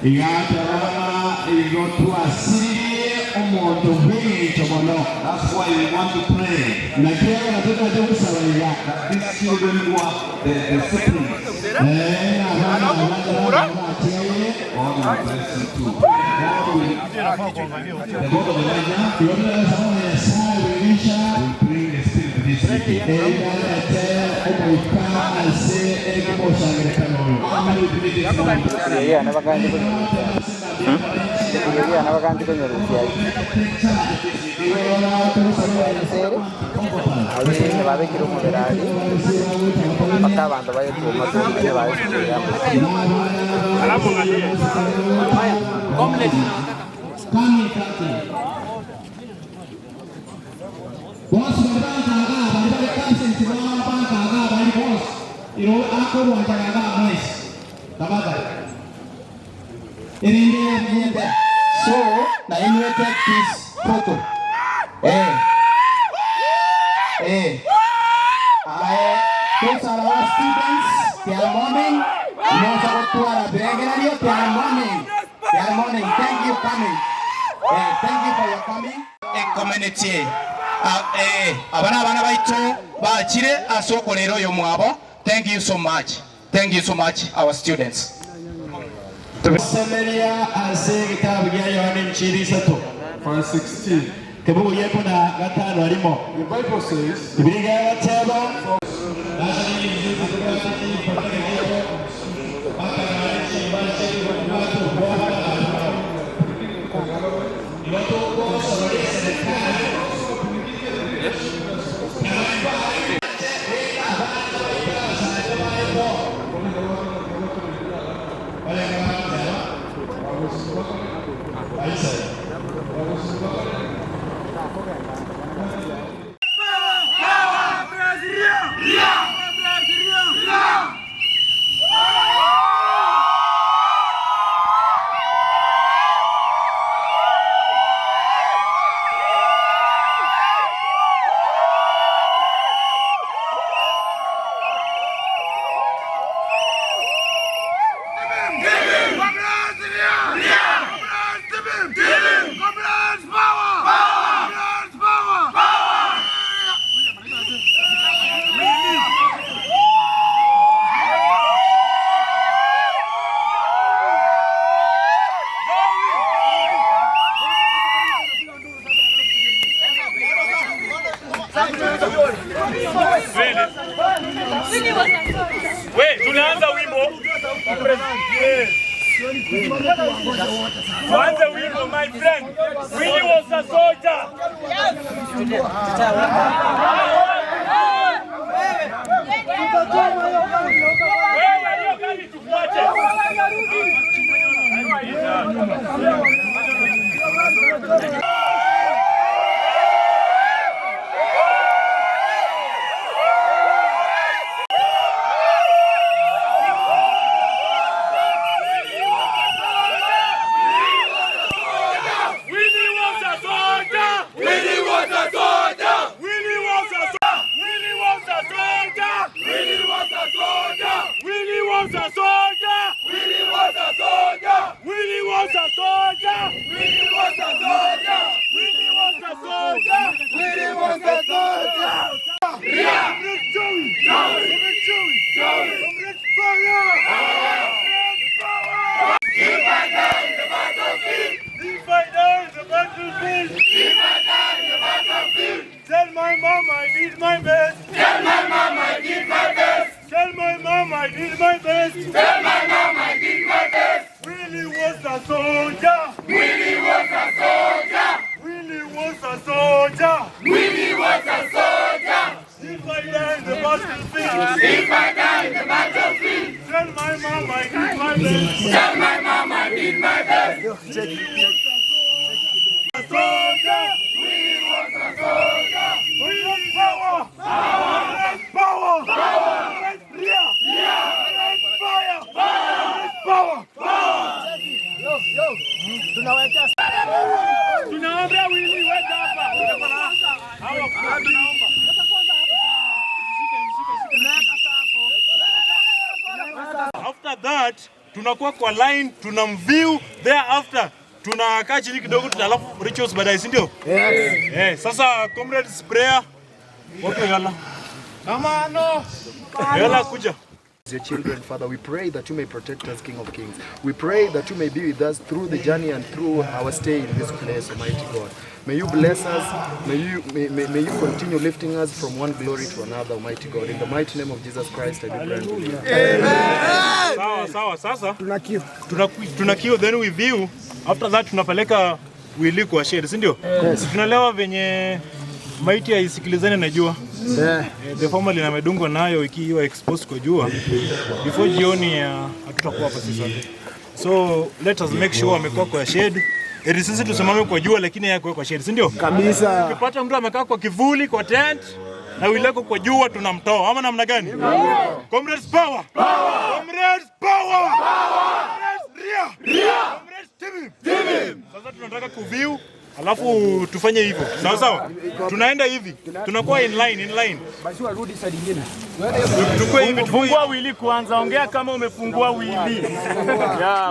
That's why we want to pray. That these children who are the siblings. God will bless you too. The God of Elijah will bring the spirit to this city. So, now you take this photo. Those are our students. They are mourning. They are mourning. Thank you for coming. Thank you for your coming. A community. Abana baitu baachire asokolero yo mwabo. Thank you so much. Thank you so much, our students. Semeria ase kitabu ya Yohana nchini sato. Verse 16. Kebu yepo na gatano alimo. The Bible says, Bibiliya yateba tunaanza wimbo. Tuanze wimbo, my friend. Willie was a soldier. Tell my mom I did my best. Tell my mom I did my best. Tell my mom I did my best. Tell my mom I did my best. Willie was a soldier. Willie was a soldier. Willie was a soldier. Willie was a soldier. If I die in the battlefield. If I die in the battlefield. Tell my mom I did my best. Tell my mom I did my best. A soldier. Willie was a soldier. Willie power. Power. Power. Power. Yeah. Yeah. Fire. Fire. Power. Power. Yo. Tunaweka. Tunaomba Willie weka hapa. Hawa tunaomba. After that, tunakuwa kwa line, tunamview, thereafter tunakaa chini kidogo, alafu rituals baadaye, si ndio? Yes. Sasa comrades prayer. Wapi yala? Kama no. Yala kuja. Your children, Father, we pray that you may protect us, King of Kings. We pray that you may be with us through the journey and through our stay in this place, Almighty God. May you bless us, may you continue lifting us from one glory to another, Almighty God. In the mighty name of Jesus Christ, I do pray and believe. Amen. Sawa. Sasa tunakio then we view. After that tunapeleka wili kwa shade, si ndio? Yes. Tunalewa venye maiti haisikilizane na jua. The formally na medungwa nayo ikiwa exposed kwa jua. Before jioni hatutakuwa hapa sisi. So let us make sure amekuwa kwa shade. Ili sisi tusimame kwa jua lakini yeye kwa shade, si ndio? Kabisa. Ukipata mtu amekaa kwa kivuli, kwa tent na wileko kwa jua tunamtoa. Ama namna gani? Comrades power. Comrades power. Comrades ria. Comrades TV. Sasa tunataka kuview alafu tufanye hivyo. Sawa? Tunaenda hivi. Tunakuwa in line. Basi warudi side nyingine. Tukue hivi. Fungua wili kwanza, ongea kama umefungua wili.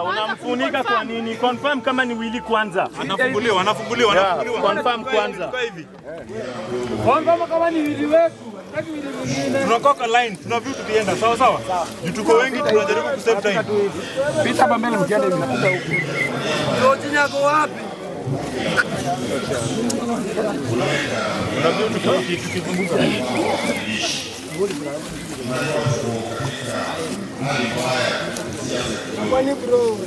Unamfunika kwa nini? Confirm kama ni wili kwanza. Anafunguliwa. Confirm kwanza. Tukue hivi. Confirm kama ni wili wetu. Tunakoka line, tunaview tukienda. Sawa? Tuko wengi tunajaribu ku save time. Pita hapa mbele mkienda hivi nakuta huko. Yote yako wapi? Tunaview tukizunguka. Kwani bro?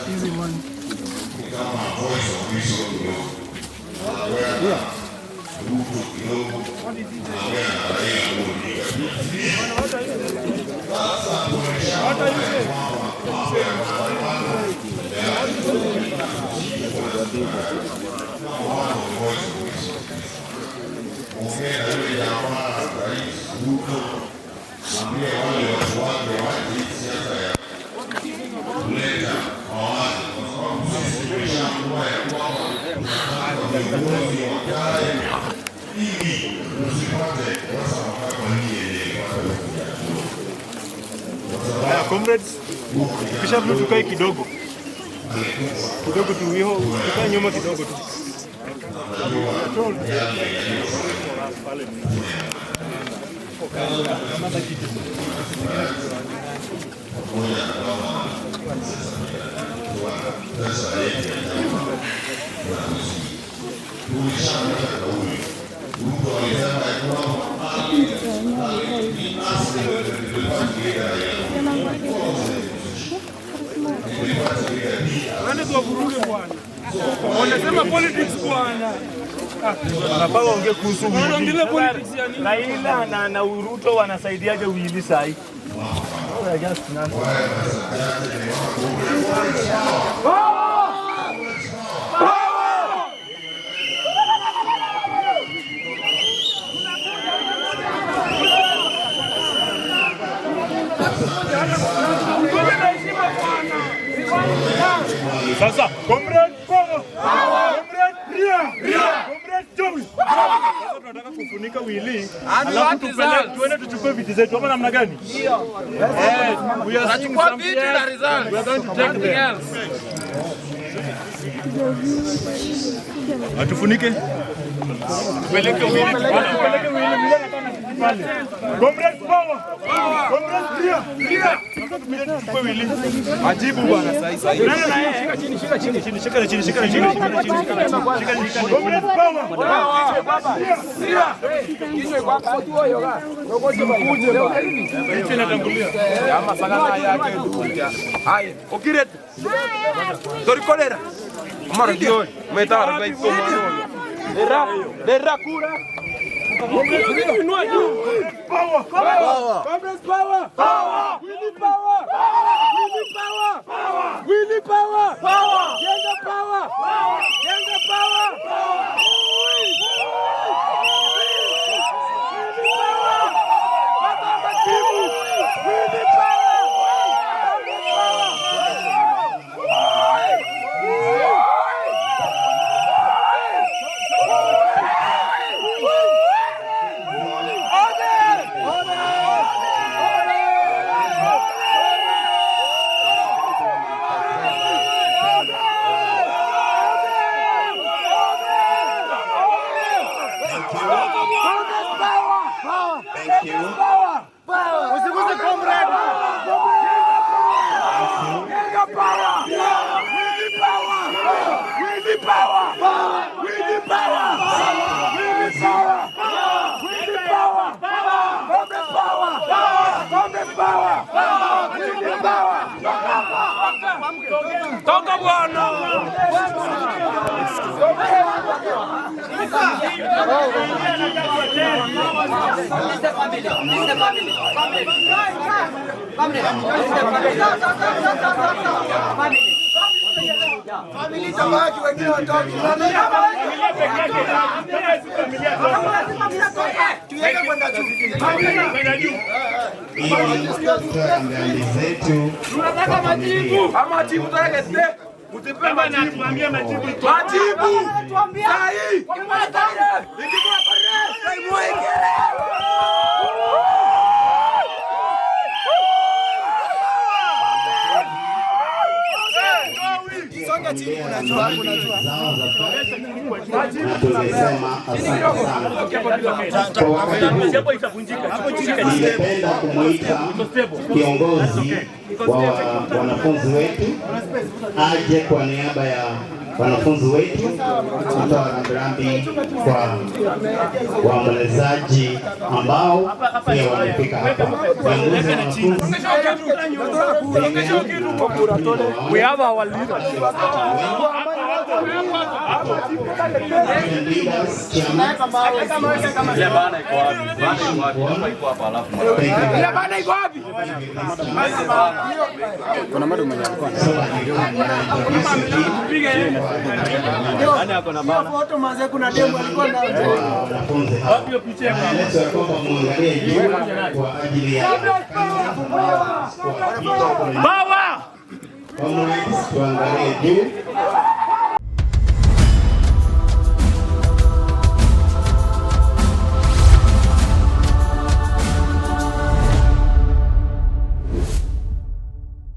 Easy one. Comrades, kisha vile tukae kidogo tu hiyo, tukae nyuma kidogo tu. Wanasema politics bwana. Anapanga ongea kuhusu wili. Raila na Ruto wanasaidiaje wili sai? Sasa, comrade power. Comrade ria. Comrade job. Sasa tunataka kufunika wili. Alafu tuende tuchukue viti zetu. Ama namna gani? Ndio. We are seeing some viti na result. We are going to take them. Atufunike. Peleke wili. Comrade power. Comrade ria. Tuchukue wili. Ajibu bwana sasa. Shika chini. Comrade power. Kinywe kwa watu wao yoga. Ngoja mkuje bwana. Hivi natangulia. Ama sagana yake duka. Hai, okiret. Torikolera. Amara dio, metara bai to mano. Dera kura. Comrades power. Comrades power. Willy power. Willy power. Yenga power. Songa bwana. Family tabaki wengine watoki. Tuweke kwenda juu. Tunataka majibu. Ama majibu tuweke. Utipe majibu. Tuambie majibu. Majibu. Tuambie. Sahi. Ikimwa pare. Songa chini unajua. Tumesema asante sana. Kwa wakati huu ningependa kumuita kiongozi wa wanafunzi wetu aje kwa niaba ya wanafunzi wetu kutoa rambirambi kwa waombolezaji ambao pia wamefika hapa. We have our leader. Tuangalie juu